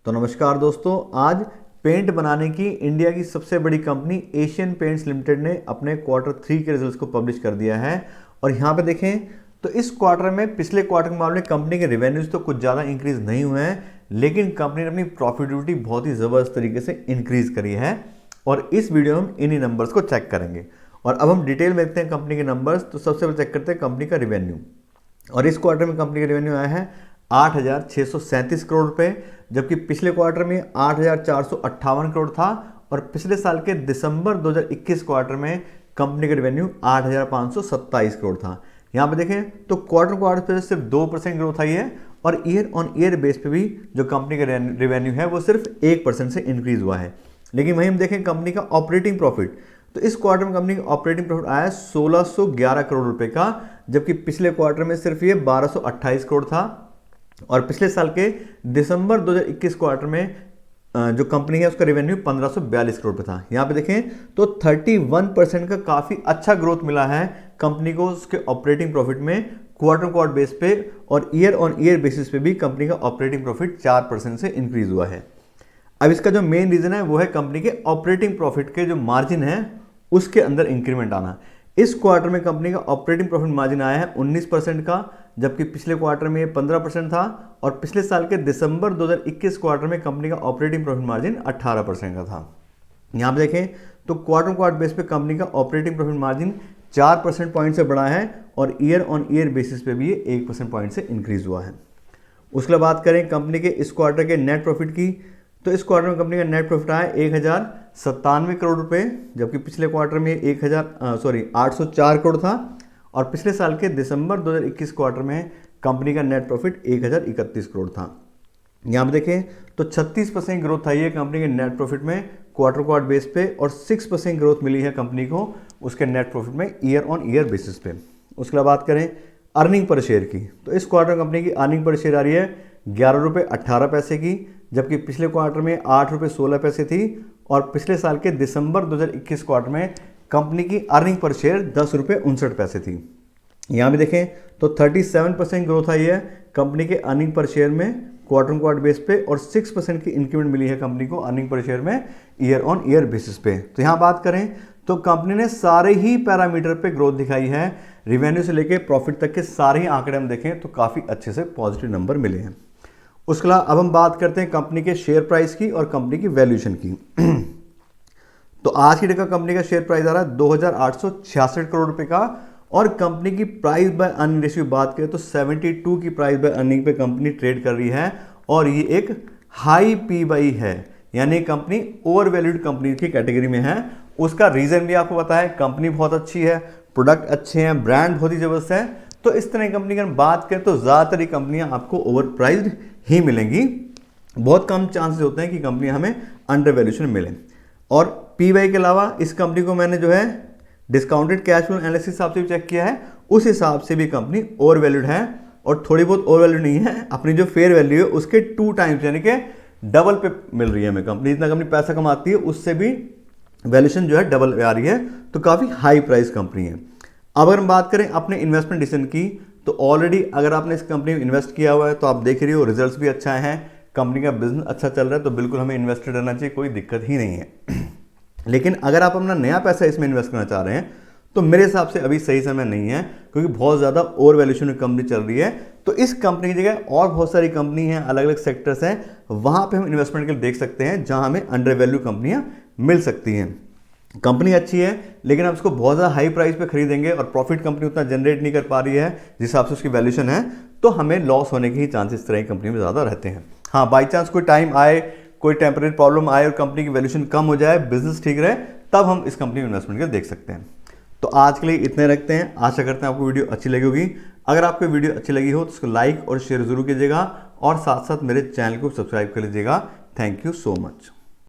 तो नमस्कार दोस्तों, आज पेंट बनाने की इंडिया की सबसे बड़ी कंपनी एशियन पेंट्स लिमिटेड ने अपने Q3 के रिजल्ट्स को पब्लिश कर दिया है। और यहाँ पे देखें तो इस क्वार्टर में पिछले क्वार्टर के मामले कंपनी के रेवेन्यूज तो कुछ ज़्यादा इंक्रीज नहीं हुए हैं, लेकिन कंपनी ने अपनी प्रॉफिटेबिलिटी बहुत ही ज़बरदस्त तरीके से इंक्रीज करी है। और इस वीडियो में हम इन्हीं नंबर्स को चेक करेंगे। और अब हम डिटेल में देखते हैं कंपनी के नंबर्स। तो सबसे पहले चेक करते हैं कंपनी का रेवेन्यू। और इस क्वार्टर में कंपनी का रेवेन्यू आया है 8,637 करोड़ रुपए, जबकि पिछले क्वार्टर में 8,458 करोड़ था। और पिछले साल के दिसंबर 2021 क्वार्टर में कंपनी का रेवेन्यू 8,527 करोड़ था। यहाँ पे देखें तो क्वार्टर पे सिर्फ 2% ग्रोथ आई है, और ईयर ऑन ईयर बेस पे भी जो कंपनी का रेवेन्यू है वो सिर्फ 1% से इंक्रीज हुआ है। लेकिन वहीं हम देखें कंपनी का ऑपरेटिंग प्रॉफिट, तो इस क्वार्टर में कंपनी का ऑपरेटिंग प्रॉफिट आया है 1611 करोड़ रुपए का, जबकि पिछले क्वार्टर में सिर्फ ये 1228 करोड़ था। और पिछले साल के दिसंबर 2021 क्वार्टर में जो कंपनी है उसका रेवेन्यू 1542 करोड़ पे था। यहाँ पे देखें तो 31% का काफ़ी अच्छा ग्रोथ मिला है कंपनी को उसके ऑपरेटिंग प्रॉफिट में क्वार्टर बेस पे, और ईयर ऑन ईयर बेसिस पे भी कंपनी का ऑपरेटिंग प्रॉफिट 4% से इंक्रीज हुआ है। अब इसका जो मेन रीजन है वो है कंपनी के ऑपरेटिंग प्रॉफिट के जो मार्जिन है उसके अंदर इंक्रीमेंट आना। इस क्वार्टर में कंपनी का ऑपरेटिंग प्रॉफिट मार्जिन आया है 19% का, जबकि पिछले क्वार्टर में ये 15% था। और पिछले साल के दिसंबर 2021 क्वार्टर में कंपनी का ऑपरेटिंग प्रॉफिट मार्जिन 18% का था। यहाँ पे देखें तो क्वार्टर बेस पे कंपनी का ऑपरेटिंग प्रॉफिट मार्जिन 4% पॉइंट से बढ़ा है, और ईयर ऑन ईयर बेसिस पे भी ये 1% पॉइंट से इंक्रीज हुआ है। उसके बाद बात करें कंपनी के इस क्वार्टर के नेट प्रॉफिट की, तो इस क्वार्टर में कंपनी का नेट प्रॉफिट आया 1,097 करोड़ रुपए, जबकि पिछले क्वार्टर में 804 करोड़ था। और पिछले साल के दिसंबर 2021 क्वार्टर में कंपनी का नेट प्रॉफिट 1,031 करोड़ था। यहाँ पे देखें तो 36% ग्रोथ आई है कंपनी के नेट प्रॉफिट में क्वार्टर बेस पे, और 6% ग्रोथ मिली है कंपनी को उसके नेट प्रॉफिट में ईयर ऑन ईयर बेसिस पे। उसके बाद बात करें अर्निंग पर शेयर की, तो इस क्वार्टर कंपनी की अर्निंग पर शेयर आ रही है 11 रुपये 18 पैसे की, जबकि पिछले क्वार्टर में 8 रुपये 16 पैसे थी। और पिछले साल के दिसंबर 2021 क्वार्टर में कंपनी की अर्निंग पर शेयर 10 रुपये 59 पैसे थी। यहाँ भी देखें तो 37% ग्रोथ आई है कंपनी के अर्निंग पर शेयर में क्वार्टर बेस पे, और 6% की इंक्रीमेंट मिली है कंपनी को अर्निंग पर शेयर में ईयर ऑन ईयर बेसिस पे। तो यहाँ बात करें तो कंपनी ने सारे ही पैरामीटर पे ग्रोथ दिखाई है, रेवेन्यू से लेके प्रॉफिट तक के सारे ही आंकड़े हम देखें तो काफ़ी अच्छे से पॉजिटिव नंबर मिले हैं। उसके अलावा अब हम बात करते हैं कंपनी के शेयर प्राइस की और कंपनी की वैल्यूएशन की। तो आज की डेट का कंपनी का शेयर प्राइस आ रहा है 2,866 करोड़ रुपए का, और कंपनी की प्राइस बाय अर्निंग रेशियो बात करें तो 72 की प्राइस बाय अर्निंग पे कंपनी ट्रेड कर रही है, और ये एक हाई पी/ई है, यानी कंपनी ओवर वैल्यूड कंपनी की कैटेगरी में है। उसका रीजन भी आपको पता है, कंपनी बहुत अच्छी है, प्रोडक्ट अच्छे हैं, ब्रांड बहुत ही जबरदस्त है। तो इस तरह की कंपनी की बात करें तो ज़्यादातर कंपनियां आपको ओवर प्राइस्ड ही मिलेंगी, बहुत कम चांसेस होते हैं कि कंपनियां हमें अंडर वैल्यूएशन मिलें। और पी/ई के अलावा इस कंपनी को मैंने जो है डिस्काउंटेड कैश फ्लो एनालिसिस हिसाब से भी चेक किया है, उस हिसाब से भी कंपनी ओवर वैल्यूड है, और थोड़ी बहुत ओवर वैल्यूड नहीं है, अपनी जो फेयर वैल्यू है उसके 2 टाइम्स यानी कि डबल पे मिल रही है हमें। कंपनी जितना कंपनी पैसा कमाती है उससे भी वैल्यूएशन जो है डबल आ रही है, तो काफ़ी हाई प्राइस कंपनी है। अब अगर हम बात करें अपने इन्वेस्टमेंट डिसीजन की, तो ऑलरेडी अगर आपने इस कंपनी में इन्वेस्ट किया हुआ है तो आप देख रही हो रिजल्ट्स भी अच्छा है, कंपनी का बिजनेस अच्छा चल रहा है, तो बिल्कुल हमें इन्वेस्टेड रहना चाहिए, कोई दिक्कत ही नहीं है। लेकिन अगर आप अपना नया पैसा इसमें इन्वेस्ट करना चाह रहे हैं तो मेरे हिसाब से अभी सही समय नहीं है, क्योंकि बहुत ज़्यादा ओवर वैल्यूएशन में कंपनी चल रही है। तो इस कंपनी की जगह और बहुत सारी कंपनी हैं, अलग अलग सेक्टर्स हैं, वहाँ पे हम इन्वेस्टमेंट के लिए देख सकते हैं जहाँ हमें अंडर वैल्यू कंपनियाँ मिल सकती हैं। कंपनी अच्छी है, लेकिन आप इसको बहुत ज़्यादा हाई प्राइस पे खरीदेंगे और प्रॉफिट कंपनी उतना जनरेट नहीं कर पा रही है जिस हिसाब से उसकी वैल्यूएशन है, तो हमें लॉस होने के ही चांसेस तरह की कंपनी में ज़्यादा रहते हैं। हाँ, बाई चांस कोई टाइम आए, कोई टेम्परेरी प्रॉब्लम आए और कंपनी की वैल्यूएशन कम हो जाए, बिजनेस ठीक रहे, तब हम इस कंपनी में इन्वेस्टमेंट के देख सकते हैं। तो आज के लिए इतने रखते हैं। आशा करते हैं आपको वीडियो अच्छी लगी होगी। अगर आपको वीडियो अच्छी लगी हो तो उसको लाइक और शेयर जरूर कीजिएगा, और साथ साथ मेरे चैनल को सब्सक्राइब कर लीजिएगा। Thank you so much.